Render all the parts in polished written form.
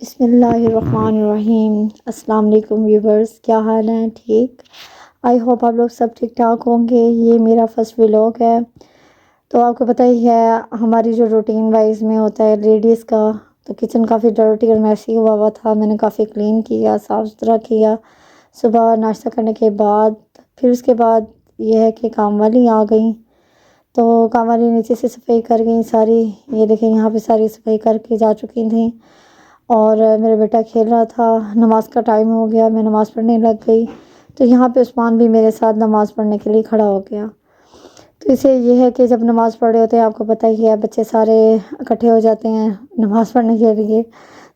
بسم اللہ الرحمن الرحیم۔ السلام علیکم ویورز، کیا حال ہیں؟ ٹھیک؟ آئی ہوپ آپ لوگ سب ٹھیک ٹھاک ہوں گے۔ یہ میرا فرسٹ ولاگ ہے، تو آپ کو پتہ ہی ہے ہماری جو روٹین وائز میں ہوتا ہے لیڈیز کا، تو کچن کافی ڈرٹی اور میسی ہوا تھا۔ میں نے کافی کلین کیا، صاف ستھرا کیا صبح ناشتہ کرنے کے بعد۔ پھر اس کے بعد یہ ہے کہ کام والی آ گئیں، تو کام والی نیچے سے صفائی کر گئیں ساری۔ یہ دیکھیں یہاں پہ ساری صفائی کر کے جا چکی تھیں، اور میرا بیٹا کھیل رہا تھا۔ نماز کا ٹائم ہو گیا، میں نماز پڑھنے لگ گئی، تو یہاں پہ عثمان بھی میرے ساتھ نماز پڑھنے کے لیے کھڑا ہو گیا۔ تو اسے یہ ہے کہ جب نماز پڑھ رہے ہوتے ہیں، آپ کو پتہ ہی ہے بچے سارے اکٹھے ہو جاتے ہیں نماز پڑھنے کے لیے،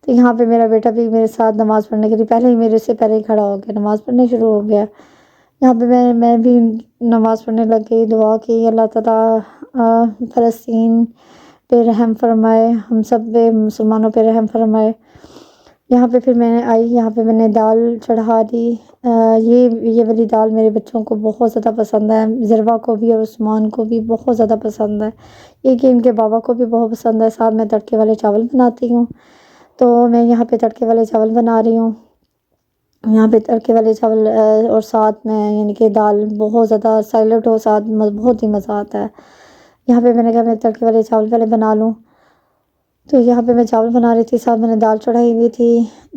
تو یہاں پہ میرا بیٹا بھی میرے ساتھ نماز پڑھنے کے لیے پہلے ہی میرے سے پہلے ہی کھڑا ہو گیا، نماز پڑھنے شروع ہو گیا۔ یہاں پہ میں بھی نماز پڑھنے لگ گئی، دعا کی اللہ تعالیٰ فلسطین پہ رحم فرمائے، ہم سب پہ مسلمانوں پہ رحم فرمائے۔ یہاں پہ پھر میں نے آئی، یہاں پہ میں نے دال چڑھا دی۔ یہ والی دال میرے بچوں کو بہت زیادہ پسند ہے، ذروہ کو بھی اور عثمان کو بھی بہت زیادہ پسند ہے، یہ کہ ان کے بابا کو بھی بہت پسند ہے۔ ساتھ میں تڑکے والے چاول بناتی ہوں، تو میں یہاں پہ تڑکے والے چاول بنا رہی ہوں۔ یہاں پہ تڑکے والے چاول اور ساتھ میں یعنی کہ دال بہت زیادہ سیلیڈ ہو ساتھ، بہت ہی مزہ آتا ہے۔ یہاں پہ میں نے کہا میں تڑکے والے چاول پہلے بنا لوں، تو یہاں پہ میں چاول بنا رہی تھی، ساتھ میں نے دال چڑھائی ہوئی تھی۔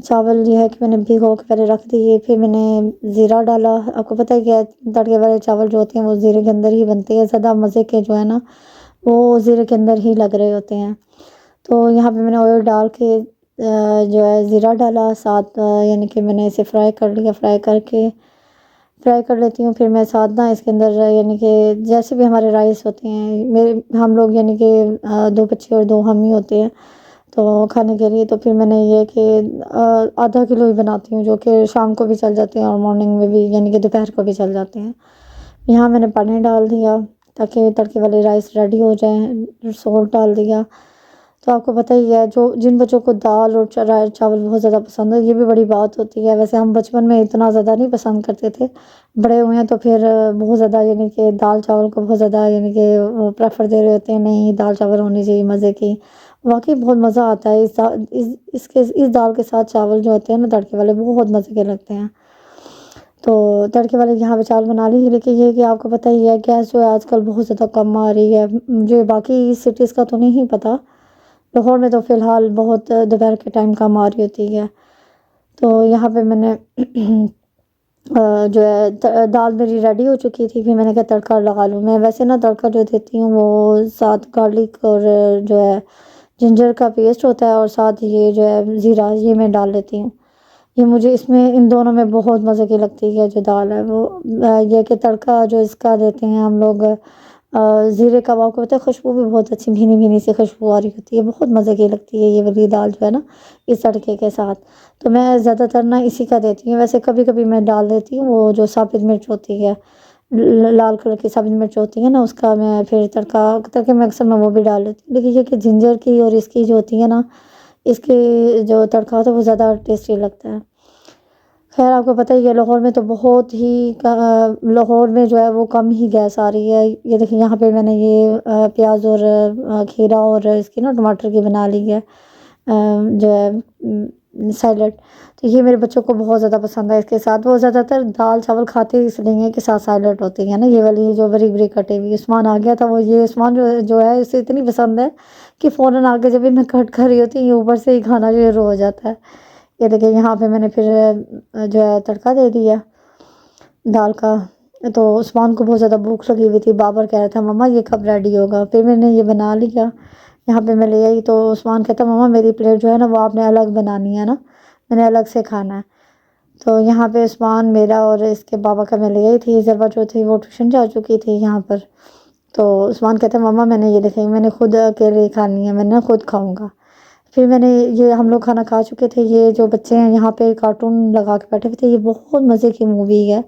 چاول یہ ہے کہ میں نے بھگو کے پہلے رکھ دیے، پھر میں نے زیرہ ڈالا۔ آپ کو پتہ ہے کہ تڑکے والے چاول جو ہوتے ہیں وہ زیرے کے اندر ہی بنتے ہیں، زیادہ مزے کے جو ہے نا وہ زیرے کے اندر ہی لگ رہے ہوتے ہیں۔ تو یہاں پہ میں نے آئل ڈال کے جو ہے زیرہ ڈالا، ساتھ یعنی کہ میں نے اسے فرائی کر لیا، فرائی کر لیتی ہوں۔ پھر میں ساتھ نہ اس کے اندر یعنی کہ جیسے بھی ہمارے رائس ہوتے ہیں، ہم لوگ یعنی کہ 2 بچے اور 2 ہم ہی ہوتے ہیں تو کھانے کے لیے، تو پھر میں نے یہ کہ آدھا کلو ہی بناتی ہوں، جو کہ شام کو بھی چل جاتے ہیں اور مارننگ میں بھی یعنی کہ دوپہر کو بھی چل جاتے ہیں۔ یہاں میں نے پانی ڈال دیا تاکہ تڑکے والے رائس ریڈی ہو جائیں، سالٹ ڈال دیا۔ تو آپ کو پتہ ہی ہے جن بچوں کو دال اور چاول بہت زیادہ پسند ہے، یہ بھی بڑی بات ہوتی ہے۔ ویسے ہم بچپن میں اتنا زیادہ نہیں پسند کرتے تھے، بڑے ہوئے ہیں تو پھر بہت زیادہ یعنی کہ دال چاول کو بہت زیادہ یعنی کہ پریفر دے رہے ہوتے ہیں، نہیں دال چاول ہونی چاہیے مزے کی۔ واقعی بہت مزہ آتا ہے اس دال کے ساتھ چاول جو ہوتے ہیں نا تڑکے والے، بہت مزے کے لگتے ہیں۔ تو تڑکے والے یہاں پہ چاول بنا لی، لیکن یہ کہ آپ کو پتہ ہی ہے گیس جو ہے آج کل بہت زیادہ کم آ رہی ہے، مجھے باقی سٹیز کا تو نہیں پتہ، لاہور میں تو فی الحال بہت دوپہر کے ٹائم کم آ رہی ہوتی ہے۔ تو یہاں پہ میں نے جو ہے دال میری ریڈی ہو چکی تھی، پھر میں نے کہا تڑکا لگا لوں۔ میں ویسے نا تڑکا جو دیتی ہوں وہ ساتھ گارلک اور جو ہے جنجر کا پیسٹ ہوتا ہے، اور ساتھ یہ جو ہے زیرہ، یہ میں ڈال لیتی ہوں۔ یہ مجھے اس میں ان دونوں میں بہت مزے کی لگتی ہے جو دال ہے وہ، یہ کہ تڑکا جو اس کا دیتے ہیں ہم لوگ زیرے کا، آپ کو پتہ ہے خوشبو بھی بہت اچھی بھینی بھینی سی خوشبو آ رہی ہوتی ہے، بہت مزے کی لگتی ہے یہ والی دال جو ہے نا اس تڑکے کے ساتھ۔ تو میں زیادہ تر نا اسی کا دیتی ہوں، ویسے کبھی کبھی میں ڈال دیتی ہوں وہ جو ثابت مرچ ہوتی ہے، لال کلر کی ثابت مرچ ہوتی ہے نا، اس کا میں پھر تڑکے میں اکثر میں وہ بھی ڈال دیتی ہوں۔ لیکن یہ کہ جنجر کی اور اس کی جو ہوتی ہے نا، اس کی جو تڑکا ہوتا ہے وہ زیادہ ٹیسٹی لگتا ہے۔ خیر آپ کو پتہ ہی ہے لاہور میں تو بہت ہی لاہور میں جو ہے وہ کم ہی گیس آ رہی ہے۔ یہ دیکھیں یہاں پہ میں نے یہ پیاز اور کھیرا اور اس کی نا ٹماٹر کی بنا لی ہے جو ہے سیلڈ، تو یہ میرے بچوں کو بہت زیادہ پسند ہے۔ اس کے ساتھ وہ زیادہ تر دال چاول کھاتے اس لیے ہیں کہ ساتھ سیلڈ ہوتی ہے نا، یہ والی جو بری بری کٹی ہوئی۔ عثمان آ گیا تھا، وہ یہ عثمان جو ہے اسے اتنی پسند ہے کہ فوراً آ کے جب بھی میں کٹ کر رہی ہوتی ہوں یہ اوپر سے ہی کھانا شروع ہو جاتا ہے۔ یہ دیکھیں یہاں پہ میں نے پھر جو ہے تڑکا دے دیا دال کا، تو عثمان کو بہت زیادہ بھوک لگی ہوئی تھی، بابر کہہ رہا تھا مما یہ کب ریڈی ہوگا، پھر میں نے یہ بنا لیا۔ یہاں پہ میں لے آئی تو عثمان کہتا مما میری پلیٹ جو ہے نا وہ آپ نے الگ بنانی ہے نا، میں نے الگ سے کھانا ہے۔ تو یہاں پہ عثمان میرا اور اس کے بابا کا میں لے آئی تھی، ذروہ جو تھی وہ ٹیوشن جا چکی تھی یہاں پر، تو عثمان کہتا مما میں نے یہ دیکھیں میں نے خود اکیلے کھانی ہے، میں نے خود کھاؤں گا۔ پھر میں نے یہ ہم لوگ کھانا کھا چکے تھے، یہ جو بچے ہیں یہاں پہ کارٹون لگا کے بیٹھے ہوئے تھے، یہ بہت مزے کی مووی ہے،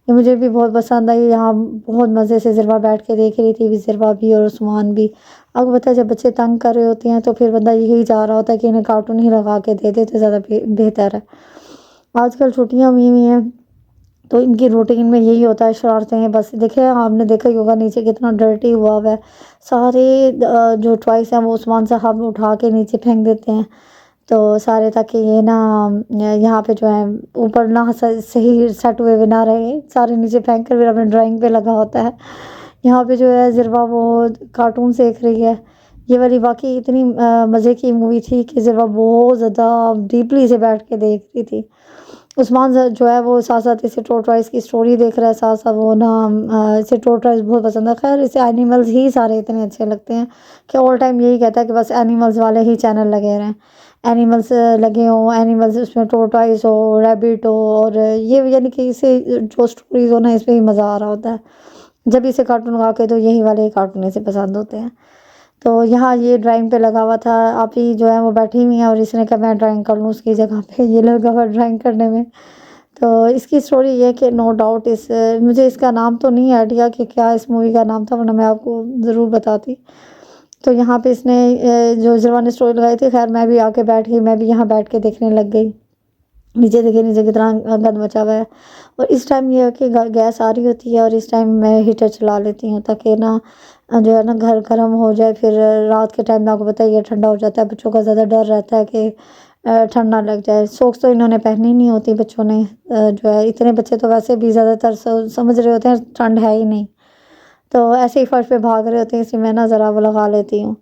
یہ مجھے بھی بہت پسند آئی۔ یہاں بہت مزے سے ذروہ بیٹھ کے دیکھ رہی تھی، ذروہ بھی اور عثمان بھی۔ آپ کو پتہ ہے جب بچے تنگ کر رہے ہوتے ہیں تو پھر بندہ یہی چاہ رہا ہوتا ہے کہ انہیں کارٹون ہی لگا کے دے دے تو زیادہ بہتر ہے۔ آج کل چھٹیاں ہوئی ہیں تو ان کی روٹین میں یہی ہوتا ہے، شرارتیں ہیں بس۔ دیکھیں آپ نے دیکھا ہی ہوگا نیچے کتنا ڈرٹی ہوا ہے، سارے جو ٹوائس ہیں وہ عثمان صاحب اٹھا کے نیچے پھینک دیتے ہیں، تو سارے تاکہ یہ نا یہاں پہ جو ہے اوپر نہ صحیح سیٹ ہوئے ہوئے نہ رہے، سارے نیچے پھینک کر پھر اپنے ڈرائنگ پہ لگا ہوتا ہے۔ یہاں پہ جو ہے ذروا وہ کارٹون دیکھ رہی ہے۔ یہ والی واقعی اتنی مزے کی مووی تھی کہ ذروا بہت زیادہ ڈیپلی سے بیٹھ کے دیکھ رہی تھی۔ عثمان جو ہے وہ ساتھ ساتھ اسے ٹورٹوائز کی سٹوری دیکھ رہا ہے، ساتھ ساتھ وہ نا اسے ٹورٹوائز بہت پسند ہے۔ خیر اسے اینیملز ہی سارے اتنے اچھے لگتے ہیں کہ آل ٹائم یہی کہتا ہے کہ بس اینیملز والے ہی چینل لگے رہیں، اینیملز لگے ہوں، اینیملز اس میں ٹورٹوائز ہو، ریبٹ ہو، اور یہ یعنی کہ اسے جو سٹوریز ہو نا اس میں ہی مزہ آ رہا ہوتا ہے۔ جب اسے کارٹون لگا کے تو یہی والے کارٹون اسے پسند ہوتے ہیں۔ تو یہاں یہ ڈرائنگ پہ لگا ہوا تھا، آپ ہی جو ہے وہ بیٹھی ہوئی ہیں اور اس نے کہا میں ڈرائنگ کر لوں اس کی جگہ پہ، یہ لگا ہوا ڈرائنگ کرنے میں۔ تو اس کی سٹوری یہ کہ نو ڈاؤٹ مجھے اس کا نام تو نہیں آئیڈیا کہ کیا اس مووی کا نام تھا، ورنہ میں آپ کو ضرور بتاتی۔ تو یہاں پہ اس نے جو ذروا نے سٹوری لگائی تھی، خیر میں بھی آ کے بیٹھ گئی، میں بھی یہاں بیٹھ کے دیکھنے لگ گئی۔ نیچے دیکھے نیچے کتنا گند مچا ہوا ہے، اور اس ٹائم یہ ہے کہ گیس آ رہی ہوتی ہے اور اس ٹائم میں ہیٹر چلا لیتی ہوں تاکہ نا جو ہے نا گھر گرم ہو جائے، پھر رات کے ٹائم میں آپ کو پتہ ہے یہ ٹھنڈا ہو جاتا ہے، بچوں کا زیادہ ڈر رہتا ہے کہ ٹھنڈ نہ لگ جائے۔ سوکس تو انہوں نے پہنی نہیں ہوتی بچوں نے، جو ہے اتنے بچے تو ویسے بھی زیادہ تر سمجھ رہے ہوتے ہیں ٹھنڈ ہے ہی نہیں، تو ایسے ہی فرش پہ بھاگ رہے ہوتے ہیں، اسی میں نا ذرا وہ لگا لیتی ہوں۔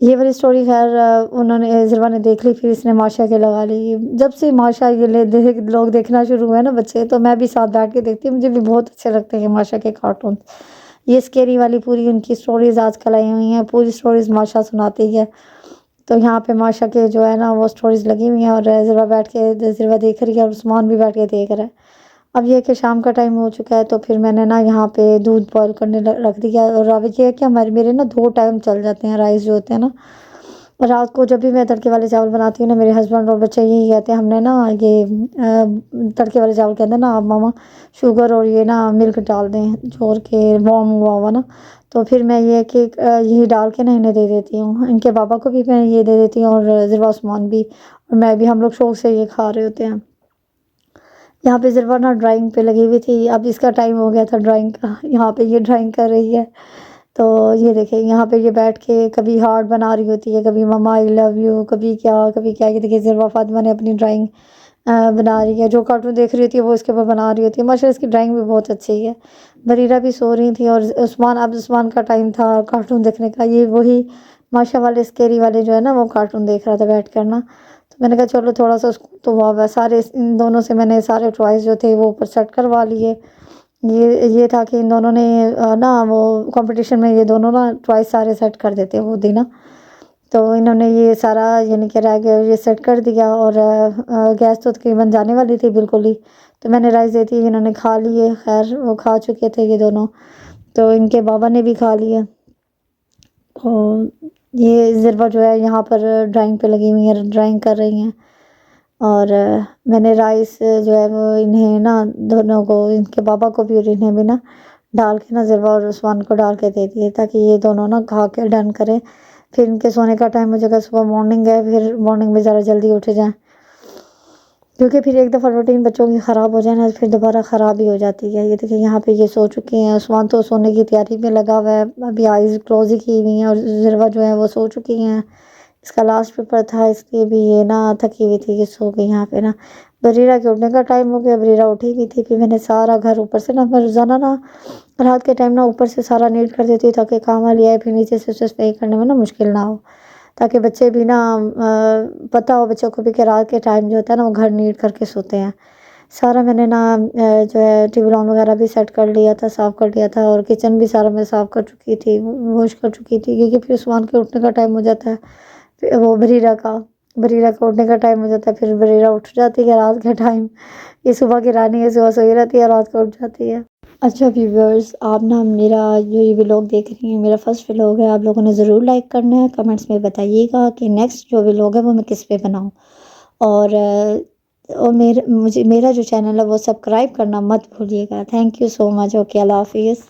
یہ والی سٹوری خیر انہوں نے ذروا نے دیکھ لی، پھر اس نے ماشا کے لگا لی۔ جب سے ماشا یہ لوگ دیکھنا شروع ہوئے نا بچے، تو میں بھی ساتھ بیٹھ کے دیکھتی ہوں، مجھے بھی بہت اچھے لگتے ہیں ماشا کے کارٹون۔ یہ اسکیری والی پوری ان کی سٹوریز آج کل آئی ہوئی ہیں، پوری سٹوریز ماشا سناتی ہے۔ تو یہاں پہ ماشا کے جو ہے نا وہ سٹوریز لگی ہوئی ہیں، اور ذروا بیٹھ کے ذروا دیکھ رہی ہے اور عثمان بھی بیٹھ کے دیکھ رہا ہے۔ اب یہ کہ شام کا ٹائم ہو چکا ہے، تو پھر میں نے نا یہاں پہ دودھ بوائل کرنے رکھ دیا، اور اب یہ ہے کہ میرے نا 2 ٹائم چل جاتے ہیں رائس جو ہوتے ہیں نا۔ رات کو جب بھی میں تڑکے والے چاول بناتی ہوں نا، میرے ہسبینڈ اور بچے یہی کہتے ہیں ہم نے نا یہ تڑکے والے چاول کہتے ہیں نا آپ ماما شوگر اور یہ نا ملک ڈال دیں جوڑ کے وارم ہوا ہوا نا، تو پھر میں یہ کہ یہی ڈال کے نا انہیں دے دیتی ہوں، ان کے بابا کو بھی میں یہ دے دیتی ہوں، اور ذروا عثمان بھی اور میں بھی، ہم لوگ شوق سے یہ کھا رہے ہوتے ہیں۔ یہاں پہ ذروا نا ڈرائنگ پہ لگی ہوئی تھی، اب اس کا ٹائم ہو گیا تھا ڈرائنگ کا، یہاں پہ یہ ڈرائنگ کر رہی ہے۔ تو یہ دیکھیں یہاں پہ یہ بیٹھ کے کبھی ہارٹ بنا رہی ہوتی ہے، کبھی مما آئی لو یو، کبھی کیا، یہ دیکھیں ذروا فاطمہ نے اپنی ڈرائنگ بنا رہی ہے، جو کارٹون دیکھ رہی ہوتی ہے وہ اس کے اوپر بنا رہی ہوتی ہے۔ ماشاءاللہ اس کی ڈرائنگ بھی بہت اچھی ہے۔ بریرہ بھی سو رہی تھی، اور عثمان کا ٹائم تھا کارٹون دیکھنے کا، یہ وہی ماشا والے اسکیری والے جو ہے نا وہ کارٹون دیکھ رہا تھا بیٹھ کر نا۔ تو میں نے کہا چلو تھوڑا سا اس کو تو ہوا سارے ان دونوں سے میں نے سارے ٹوائز جو تھے وہ اوپر سیٹ کروا لیے۔ یہ تھا کہ ان دونوں نے نا وہ کمپٹیشن میں یہ دونوں نا ٹوائس سارے سیٹ کر دیتے وہ دینا، تو انہوں نے یہ سارا یعنی کہ رہ گیا یہ سیٹ کر دیا، اور گیس تو تقریباً جانے والی تھی بالکل ہی، تو میں نے رائس دیتی، انہوں نے کھا لیے، خیر وہ کھا چکے تھے یہ دونوں، تو ان کے بابا نے بھی کھا لیے۔ اور یہ ذروا جو ہے یہاں پر ڈرائنگ پہ لگی ہوئی ہیں، ڈرائنگ کر رہی ہیں، اور میں نے رائس جو ہے وہ انہیں نا دونوں کو، ان کے بابا کو بھی اور انہیں بھی نا ڈال کے نا ذروا اور عثمان کو ڈال کے دے دیے تاکہ یہ دونوں نا کھا کے ڈن کریں، پھر ان کے سونے کا ٹائم ہو جائے گا، صبح مارننگ ہے، پھر مارننگ میں ذرا جلدی اٹھ جائیں، کیونکہ پھر ایک دفعہ روٹین بچوں کی خراب ہو جائے نا پھر دوبارہ خراب ہی ہو جاتی ہے۔ یہ دیکھیں یہاں پہ یہ سو چکے ہیں، عثمان تو سونے کی تیاری میں لگا ہوا ہے، ابھی آئیز کلوز ہی کی ہوئی ہیں، اور ذروا جو ہے وہ سو چکی ہیں، اس کا لاسٹ پیپر تھا اس لیے بھی یہ نا تھکی ہوئی تھی کہ سو گئی۔ یہاں پہ نا بریرہ کے اٹھنے کا ٹائم ہو گیا، بریرہ اٹھی ہوئی تھی، پھر میں نے سارا گھر اوپر سے نا، میں روزانہ نا رات کے ٹائم نا اوپر سے سارا نیٹ کر دیتی تاکہ کام والی آئے پھر نیچے سے صفائی کرنے میں نا مشکل نہ ہو، تاکہ بچے بھی نا پتہ ہو بچوں کو بھی کہ رات کے ٹائم جو ہوتا ہے نا وہ گھر نیٹ کر کے سوتے ہیں۔ سارا میں نے نا جو ہے ٹی وی لان وغیرہ بھی سیٹ کر لیا تھا، صاف کر لیا تھا، اور کچن بھی سارا میں صاف کر چکی تھی، واش کر چکی تھی، کیونکہ پھر عثمان کے اٹھنے کا ٹائم ہو جاتا ہے، پھر وہ بریرہ کا اٹھنے کا ٹائم ہو جاتا ہے، پھر بریرہ اٹھ جاتی ہے رات کے ٹائم، یہ صبح کی رانی ہے، صبح سوئی رہتی ہے رات کو اٹھ جاتی ہے۔ اچھا ویورز، آپ نا میرا جو یہ ولاگ دیکھ رہی ہیں میرا فرسٹ ولاگ ہے، آپ لوگوں نے ضرور لائک کرنا ہے، کمنٹس میں بتائیے گا کہ نیکسٹ جو ولاگ ہے وہ میں کس پہ بناؤں، اور میرا جو چینل ہے وہ سبسکرائب کرنا مت بھولیے گا۔ Thank you so much, okay, اللہ حافظ۔